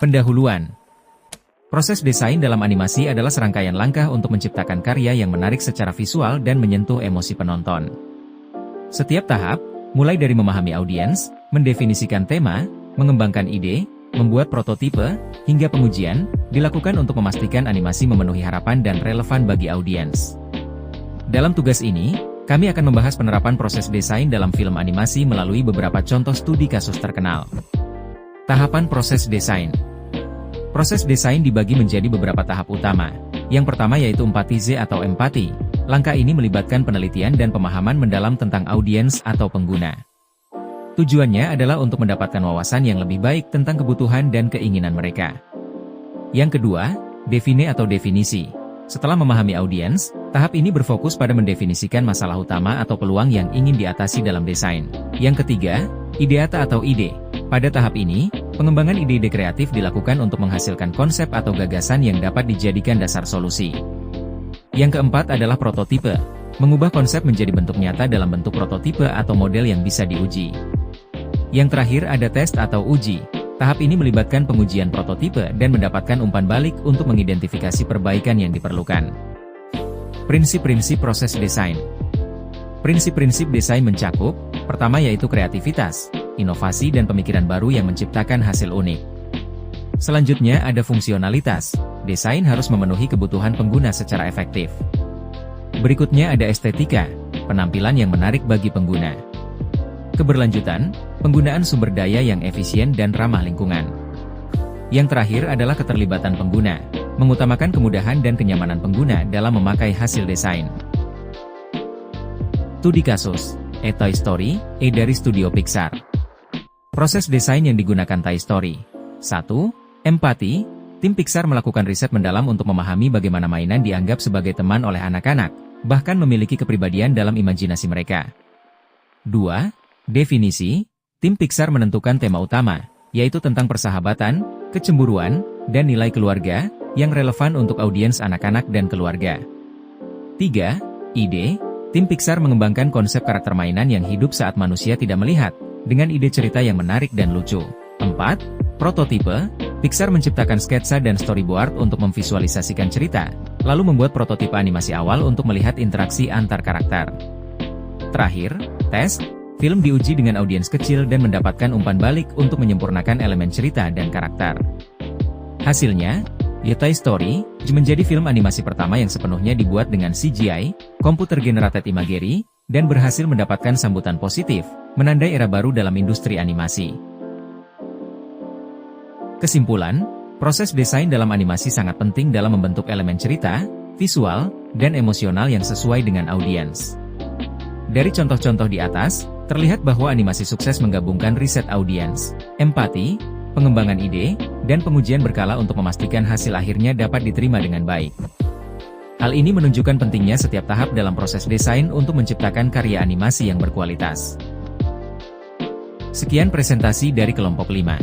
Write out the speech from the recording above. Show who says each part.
Speaker 1: Pendahuluan. Proses desain dalam animasi adalah serangkaian langkah untuk menciptakan karya yang menarik secara visual dan menyentuh emosi penonton. Setiap tahap, mulai dari memahami audiens, mendefinisikan tema, mengembangkan ide, membuat prototipe, hingga pengujian, dilakukan untuk memastikan animasi memenuhi harapan dan relevan bagi audiens. Dalam tugas ini, kami akan membahas penerapan proses desain dalam film animasi melalui beberapa contoh studi kasus terkenal. Tahapan proses desain. Proses desain dibagi menjadi beberapa tahap utama. Yang pertama yaitu empatize atau empati. Langkah ini melibatkan penelitian dan pemahaman mendalam tentang audiens atau pengguna. Tujuannya adalah untuk mendapatkan wawasan yang lebih baik tentang kebutuhan dan keinginan mereka. Yang kedua, define atau definisi. Setelah memahami audiens, tahap ini berfokus pada mendefinisikan masalah utama atau peluang yang ingin diatasi dalam desain. Yang ketiga, ideata atau ide. Pada tahap ini, pengembangan ide-ide kreatif dilakukan untuk menghasilkan konsep atau gagasan yang dapat dijadikan dasar solusi. Yang keempat adalah prototipe. Mengubah konsep menjadi bentuk nyata dalam bentuk prototipe atau model yang bisa diuji. Yang terakhir ada tes atau uji. Tahap ini melibatkan pengujian prototipe dan mendapatkan umpan balik untuk mengidentifikasi perbaikan yang diperlukan. Prinsip-prinsip proses desain. Prinsip-prinsip desain mencakup, pertama yaitu kreativitas, inovasi dan pemikiran baru yang menciptakan hasil unik. Selanjutnya ada fungsionalitas. Desain harus memenuhi kebutuhan pengguna secara efektif. Berikutnya ada estetika, penampilan yang menarik bagi pengguna. Keberlanjutan, penggunaan sumber daya yang efisien dan ramah lingkungan. Yang terakhir adalah keterlibatan pengguna, mengutamakan kemudahan dan kenyamanan pengguna dalam memakai hasil desain. Studi kasus, A Toy Story, dari studio Pixar. Proses desain yang digunakan Toy Story. 1. Empati. Tim Pixar melakukan riset mendalam untuk memahami bagaimana mainan dianggap sebagai teman oleh anak-anak, bahkan memiliki kepribadian dalam imajinasi mereka. 2. Definisi. Tim Pixar menentukan tema utama, yaitu tentang persahabatan, kecemburuan, dan nilai keluarga, yang relevan untuk audiens anak-anak dan keluarga. 3. Ide. Tim Pixar mengembangkan konsep karakter mainan yang hidup saat manusia tidak melihat, dengan ide cerita yang menarik dan lucu. 4. Prototipe. Pixar menciptakan sketsa dan storyboard untuk memvisualisasikan cerita, lalu membuat prototipe animasi awal untuk melihat interaksi antar karakter. Terakhir, tes. Film diuji dengan audiens kecil dan mendapatkan umpan balik untuk menyempurnakan elemen cerita dan karakter. Hasilnya, Toy Story menjadi film animasi pertama yang sepenuhnya dibuat dengan CGI, Computer Generated Imagery, dan berhasil mendapatkan sambutan positif, menandai era baru dalam industri animasi. Kesimpulan, proses desain dalam animasi sangat penting dalam membentuk elemen cerita, visual, dan emosional yang sesuai dengan audiens. Dari contoh-contoh di atas, terlihat bahwa animasi sukses menggabungkan riset audiens, empati, pengembangan ide, dan pengujian berkala untuk memastikan hasil akhirnya dapat diterima dengan baik. Hal ini menunjukkan pentingnya setiap tahap dalam proses desain untuk menciptakan karya animasi yang berkualitas. Sekian presentasi dari kelompok 5.